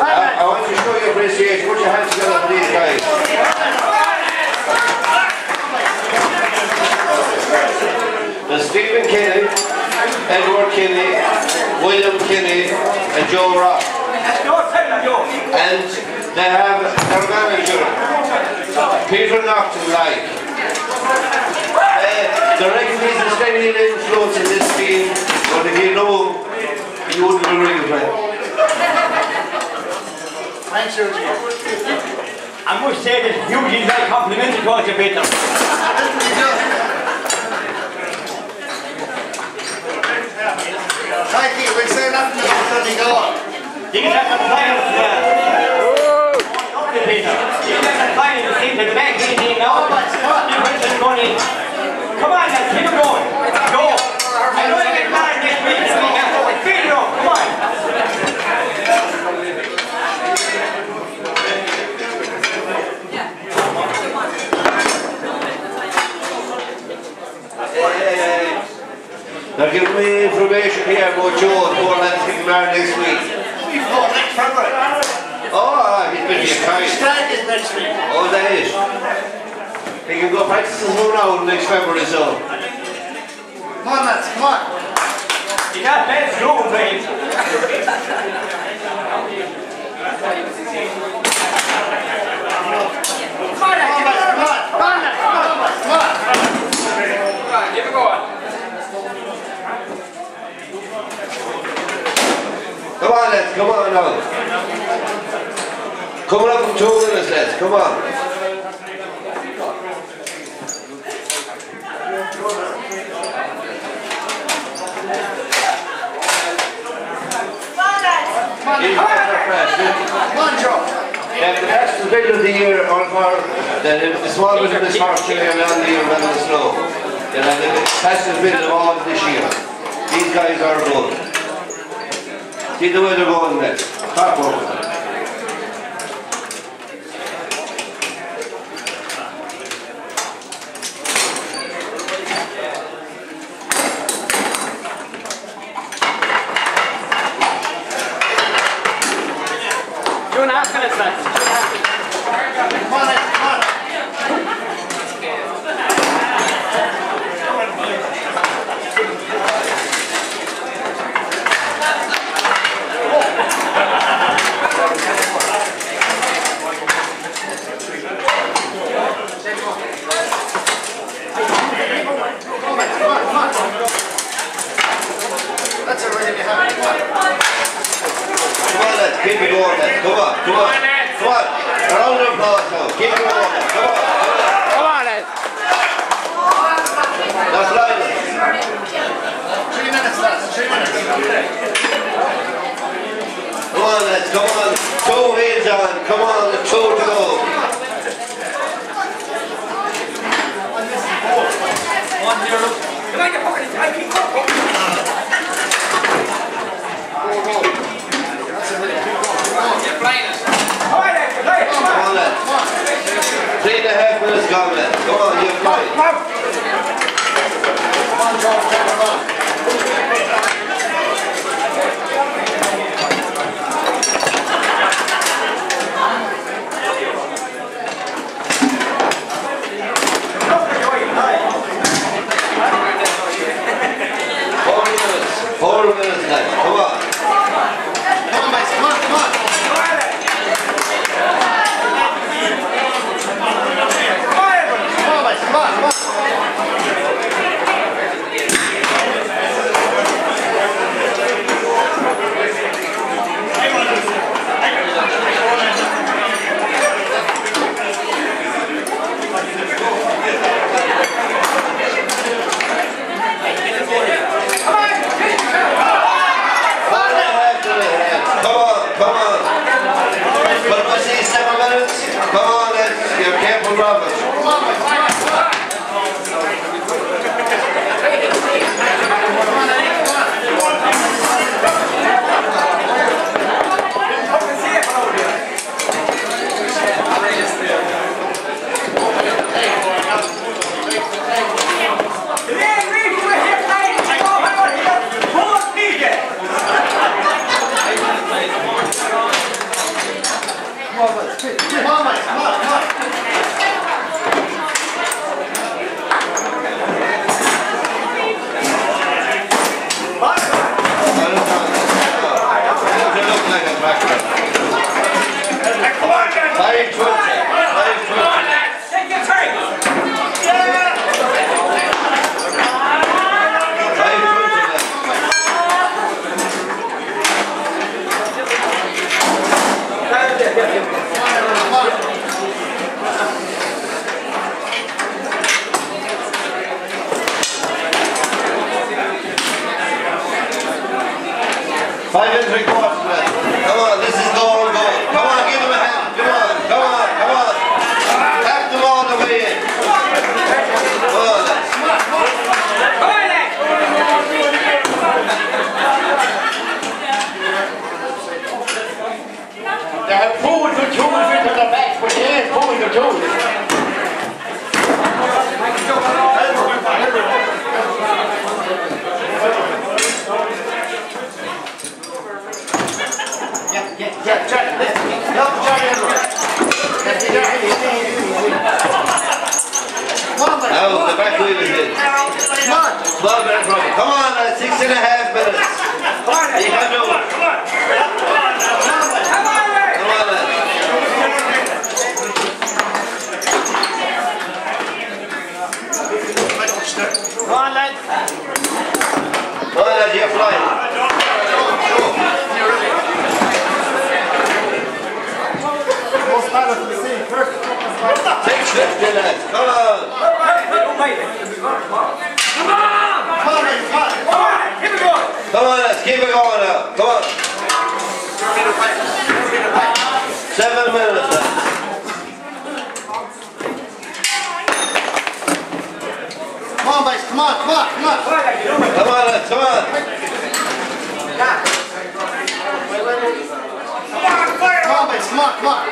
I want to show you appreciation. Put your hands together for these guys. There's Stephen Kinney, Edward Kinney, William Kinney, and Joe Rock. And they have their manager, Peter Nocton-like. The referee is a steady influence in this team, but if you know, you wouldn't agree with me. Thanks, Sergio. I must say that hugely well complimented towards you, Peter. Thank you, we'll say nothing about the goal. You can have the players Peter. You can have the players into the back easy now. Come on, let's keep it going. Go. I know you get mad next week. Feed it up, come on. They're giving me information here about Joe and more lads getting married next week. Next February. Oh, he's been here kind. Start is next week. Oh, that is. He can go practice his own now next February, so. Come on, lads, come on. You got bad slow, please. Keep it going. Come on, lads, come on now. Coming up in 2 minutes, lads, come on. Come on, Joe. The fastest bit of the year, or the small bit of this horse chili around the year around the snow. The fastest bit of all this year. These guys are good. See the way they're going there. Top over. Keep it going, then. Come on, come on. Come on. A round of applause now. Keep it going, then. Come on. Come on, then. That's Lionel. 3 minutes, lads. 3 minutes. Come on, lads. Come on. 2 hands on. Come on. 2 to go. 1-0. Come on, you fucking I keep going. Come on, lads. 3.5 minutes gone, lads. Come on, you're fine. Come on, Joe. Come on. Four minutes, lads. Come on. Come on, guys. Come on, come on. Come on, come on. 5 and 3/4 left. Come on, this is goal. Come on, give him a hand. Come on. Tap them all the way in. Come on, lads. They have pulled the tools into the back, but they ain't pulled the tools. Now the back wheel is in. 12 minutes running. Come on, 6.5 minutes. You can do it. Come on, lads. Come on, lads. Come on, lads, you're flying. Most part of the scene, perfect. 6:50, lads. Come on. Come on, lads. Keep it going now. Come on. 7 minutes, lads. Come on, boys, come on. Come on, lads. Come on. Come on, boys, come on.